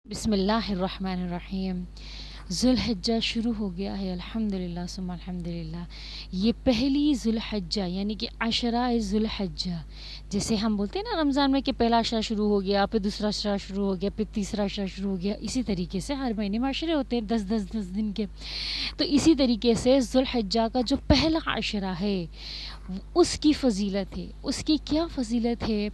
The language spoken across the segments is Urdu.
بسم اللہ الرحمن الرحیم۔ ذوالحجہ شروع ہو گیا ہے، الحمدللہ ثم الحمدللہ۔ یہ پہلی ذوالحجہ یعنی کہ عشرہ ذوالحجہ، جیسے ہم بولتے ہیں نا رمضان میں کہ پہلا عشرہ شروع ہو گیا، پھر دوسرا عشرہ شروع ہو گیا، پھر تیسرا عشرہ شروع ہو گیا، اسی طریقے سے ہر مہینے میں عشرے ہوتے ہیں 10 دن کے۔ تو اسی طریقے سے ذوالحجہ کا جو پہلا عشرہ ہے اس کی فضیلت ہے۔ اس کی کیا فضیلت ہے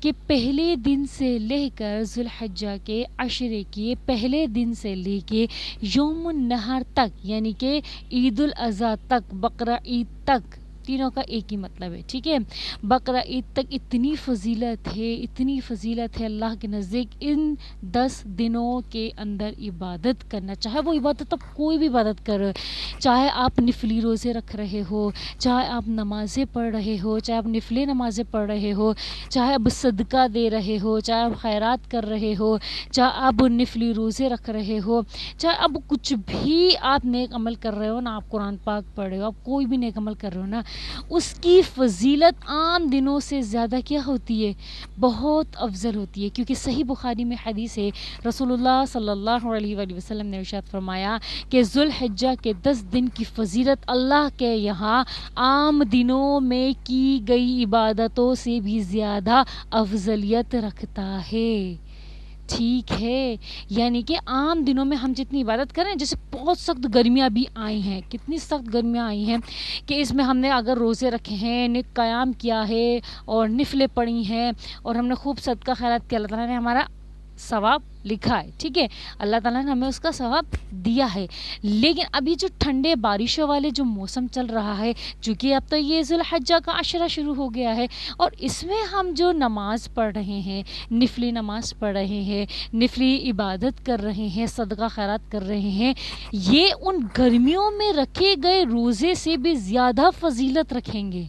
کہ پہلے دن سے لے کر ذوالحجہ کے عشرے کے پہلے دن سے لے کے یوم النحر تک، یعنی کہ عید الاضحیٰ تک، بقرہ عید تک، تینوں کا ایک ہی مطلب ہے، ٹھیک ہے۔ بقرہ عید تک اتنی فضیلت ہے، اتنی فضیلت ہے اللہ کے نزدیک، ان 10 دنوں کے اندر عبادت کرنا، چاہے وہ عبادت آپ کوئی بھی عبادت کر رہے ہو، چاہے آپ نفلی روزے رکھ رہے ہو، چاہے آپ نمازیں پڑھ رہے ہو، چاہے آپ نفلی نمازیں پڑھ رہے ہو، چاہے آپ صدقہ دے رہے ہو، چاہے آپ خیرات کر رہے ہو، چاہے آپ نفلی روزے رکھ رہے ہو، چاہے اب کچھ بھی آپ نیک عمل کر رہے ہو نا، آپ قرآن پاک پڑھ رہے ہو، آپ کوئی بھی نیک عمل کر رہے ہو نا، اس کی فضیلت عام دنوں سے زیادہ کیا ہوتی ہے؟ بہت افضل ہوتی ہے، کیونکہ صحیح بخاری میں حدیث ہے، رسول اللہ صلی اللہ علیہ وآلہ وسلم نے ارشاد فرمایا کہ ذوالحجہ کے 10 دن کی فضیلت اللہ کے یہاں عام دنوں میں کی گئی عبادتوں سے بھی زیادہ افضلیت رکھتا ہے، ٹھیک ہے۔ یعنی کہ عام دنوں میں ہم جتنی عبادت کریں، جیسے بہت سخت گرمیاں بھی آئی ہیں، کتنی سخت گرمیاں آئی ہیں کہ اس میں ہم نے اگر روزے رکھے ہیں، نیک قیام کیا ہے اور نفلیں پڑھی ہیں اور ہم نے خوب صدقہ خیرات کیا، اللہ تعالیٰ نے ہمارا ثواب لکھا ہے، ٹھیک ہے، اللہ تعالیٰ نے ہمیں اس کا ثواب دیا ہے۔ لیکن ابھی جو ٹھنڈے بارشوں والے جو موسم چل رہا ہے، چونکہ اب تو یہ ذوالحجہ کا عشرہ شروع ہو گیا ہے، اور اس میں ہم جو نماز پڑھ رہے ہیں، نفلی نماز پڑھ رہے ہیں، نفلی عبادت کر رہے ہیں، صدقہ خیرات کر رہے ہیں، یہ ان گرمیوں میں رکھے گئے روزے سے بھی زیادہ فضیلت رکھیں گے۔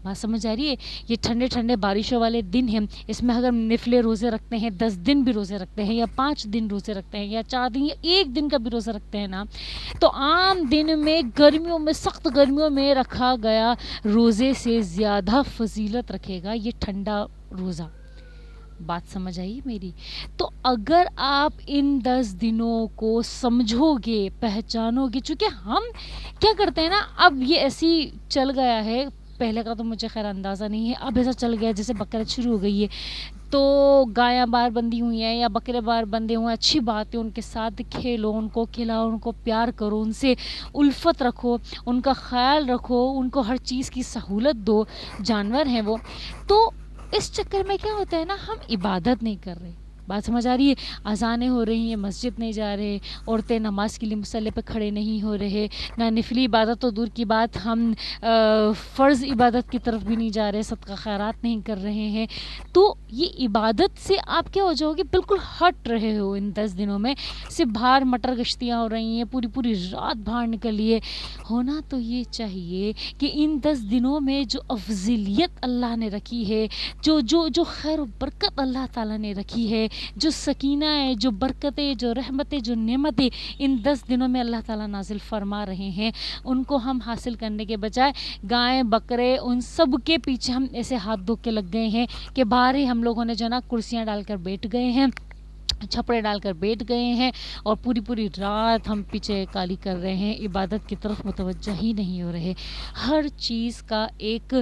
بات سمجھ آ رہی ہے؟ یہ ٹھنڈے ٹھنڈے بارشوں والے دن ہیں، اس میں اگر نفلے روزے رکھتے ہیں، 10 دن بھی روزے رکھتے ہیں، یا 5 دن روزے رکھتے ہیں، یا 4 دن یا 1 دن کا بھی روزہ رکھتے ہیں نا، تو عام دن میں گرمیوں میں، سخت گرمیوں میں رکھا گیا روزے سے زیادہ فضیلت رکھے گا یہ ٹھنڈا روزہ۔ بات سمجھ آئی میری؟ تو اگر آپ ان 10 دنوں کو سمجھو گے، پہچانو گے، چونکہ ہم کیا کرتے ہیں نا، اب یہ ایسی چل گیا ہے، پہلے کا تو مجھے خیر اندازہ نہیں ہے، اب ایسا چل گیا جیسے بقرعید شروع ہو گئی ہے تو گایاں بار بندی ہوئی ہیں یا بکرے بار بندے ہوئے ہیں، اچھی بات ہے، ان کے ساتھ کھیلو، ان کو کھلاؤ، ان کو پیار کرو، ان سے الفت رکھو، ان کا خیال رکھو، ان کو ہر چیز کی سہولت دو، جانور ہیں وہ۔ تو اس چکر میں کیا ہوتا ہے نا، ہم عبادت نہیں کر رہے۔ بات سمجھ آ رہی ہے؟ اذانیں ہو رہی ہیں، مسجد نہیں جا رہے، عورتیں نماز کے لیے مصلی پہ کھڑے نہیں ہو رہے، نہ نفلی عبادت تو دور کی بات، ہم فرض عبادت کی طرف بھی نہیں جا رہے، صدقہ خیرات نہیں کر رہے ہیں، تو یہ عبادت سے آپ کیا ہو جاؤ گے، بالکل ہٹ رہے ہو ان 10 دنوں میں، صرف باہر مٹر گشتیاں ہو رہی ہیں، پوری پوری رات باہر نکلیے۔ ہونا تو یہ چاہیے کہ ان 10 دنوں میں جو افضلیت اللہ نے رکھی ہے، جو خیر و برکت اللہ تعالیٰ نے رکھی ہے، جو سکینہ ہے، جو برکتیں، جو رحمتیں، جو نعمتیں ان 10 دنوں میں اللہ تعالیٰ نازل فرما رہے ہیں، ان کو ہم حاصل کرنے کے بجائے گائے بکرے ان سب کے پیچھے ہم ایسے ہاتھ دھو کے لگ گئے ہیں کہ باہر ہی ہم لوگوں نے جو نا کرسیاں ڈال کر بیٹھ گئے ہیں، چھپڑے ڈال کر بیٹھ گئے ہیں، اور پوری پوری رات ہم پیچھے کالی کر رہے ہیں، عبادت کی طرف متوجہ ہی نہیں ہو رہے۔ ہر چیز کا ایک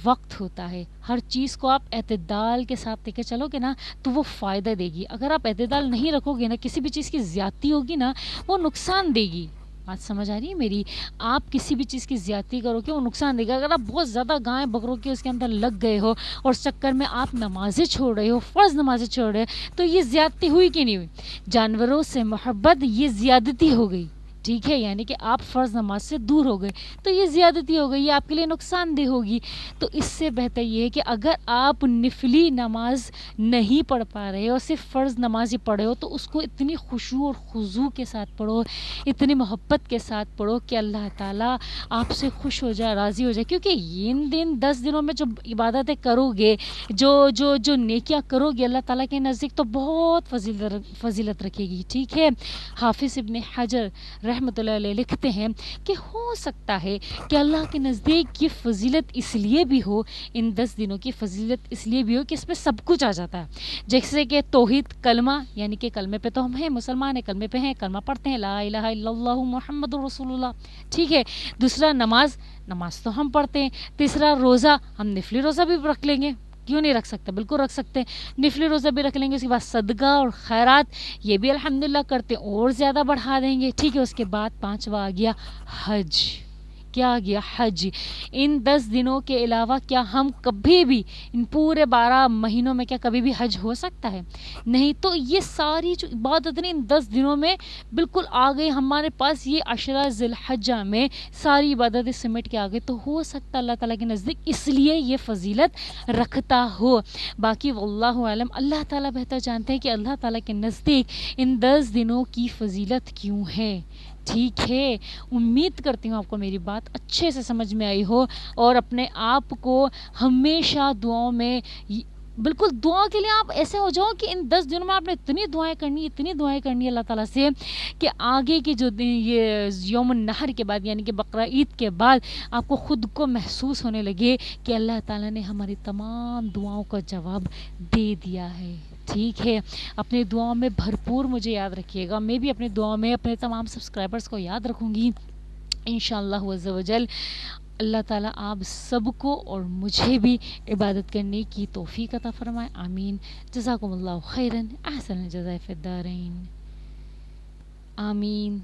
وقت ہوتا ہے، ہر چیز کو آپ اعتدال کے ساتھ لے کے چلو گے نا تو وہ فائدہ دے گی، اگر آپ اعتدال نہیں رکھو گے نا، کسی بھی چیز کی زیادتی ہوگی نا وہ نقصان دے گی۔ بات سمجھ آ رہی ہے میری؟ آپ کسی بھی چیز کی زیادتی کرو گے وہ نقصان دے گا۔ اگر آپ بہت زیادہ گائے بکروں کے اس کے اندر لگ گئے ہو اور اس چکر میں آپ نمازیں چھوڑ رہے ہو، فرض نمازیں چھوڑ رہے ہو، تو یہ زیادتی ہوئی کہ نہیں ہوئی؟ جانوروں سے محبت یہ زیادتی ہو گئی، ٹھیک ہے، یعنی کہ آپ فرض نماز سے دور ہو گئے تو یہ زیادتی ہو گئی، یہ آپ کے لیے نقصان دہ ہوگی۔ تو اس سے بہتر یہ ہے کہ اگر آپ نفلی نماز نہیں پڑھ پا رہے ہو، صرف فرض نماز ہی پڑھے ہو، تو اس کو اتنی خشوع اور خضوع کے ساتھ پڑھو، اتنی محبت کے ساتھ پڑھو کہ اللہ تعالیٰ آپ سے خوش ہو جائے، راضی ہو جائے، کیونکہ ان 10 دنوں میں جو عبادتیں کرو گے، جو نیکیاں کرو گے، اللہ تعالیٰ کے نزدیک تو بہت فضیلت رکھے گی، ٹھیک ہے۔ حافظ ابن حجر رحمۃ اللہ علیہ لکھتے ہیں کہ ہو سکتا ہے کہ اللہ کے نزدیک یہ فضیلت اس لیے بھی ہو، ان 10 دنوں کی فضیلت اس لیے بھی ہو کہ اس میں سب کچھ آ جاتا ہے، جیسے کہ توحید کلمہ، یعنی کہ کلمے پہ تو ہم ہیں، مسلمان ہیں، کلمے پہ ہیں، کلمہ پڑھتے ہیں لا الہ الا اللہ محمد رسول اللہ، ٹھیک ہے۔ دوسرا نماز تو ہم پڑھتے ہیں۔ تیسرا روزہ، ہم نفلی روزہ بھی رکھ لیں گے، کیوں نہیں رکھ سکتے، بالکل رکھ سکتے ہیں، نفلی روزہ بھی رکھ لیں گے۔ اس کے بعد صدقہ اور خیرات، یہ بھی الحمدللہ کرتے ہیں، اور زیادہ بڑھا دیں گے، ٹھیک ہے۔ اس کے بعد 5واں آ گیا حج، کیا آ گیا، حج۔ ان 10 دنوں کے علاوہ کیا ہم کبھی بھی ان پورے 12 مہینوں میں کیا کبھی بھی حج ہو سکتا ہے؟ نہیں۔ تو یہ ساری جو عبادتیں ان 10 دنوں میں بالکل آ گئی ہمارے پاس، یہ عشرہ ذی الحجہ میں ساری عبادتیں سمٹ کے آ گئی، تو ہو سکتا اللہ تعالیٰ کے نزدیک اس لیے یہ فضیلت رکھتا ہو۔ باقی واللہ عالم، اللہ تعالیٰ بہتر جانتے ہیں کہ اللہ تعالیٰ کے نزدیک ان 10 دنوں کی فضیلت کیوں ہے، ٹھیک ہے۔ امید کرتی ہوں آپ کو میری بات اچھے سے سمجھ میں آئی ہو، اور اپنے آپ کو ہمیشہ دعاؤں میں، بالکل دعا کے لیے آپ ایسے ہو جاؤ کہ ان 10 دنوں میں آپ نے اتنی دعائیں کرنی اللہ تعالیٰ سے کہ آگے کے جو یہ یوم النحر کے بعد، یعنی کہ بقرہ عید کے بعد، آپ کو خود کو محسوس ہونے لگے کہ اللہ تعالیٰ نے ہماری تمام دعاؤں کا جواب دے دیا ہے، ٹھیک ہے۔ اپنی دعاؤں میں بھرپور مجھے یاد رکھیے گا، میں بھی اپنی دعاؤں میں اپنے تمام سبسکرائبرز کو یاد رکھوں گی انشاءاللہ عز و جل۔ اللہ تعالیٰ آپ سب کو اور مجھے بھی عبادت کرنے کی توفیق عطا فرمائے، آمین۔ جزاکم اللہ خیراً، احسن الجزاء فی الدارین، آمین۔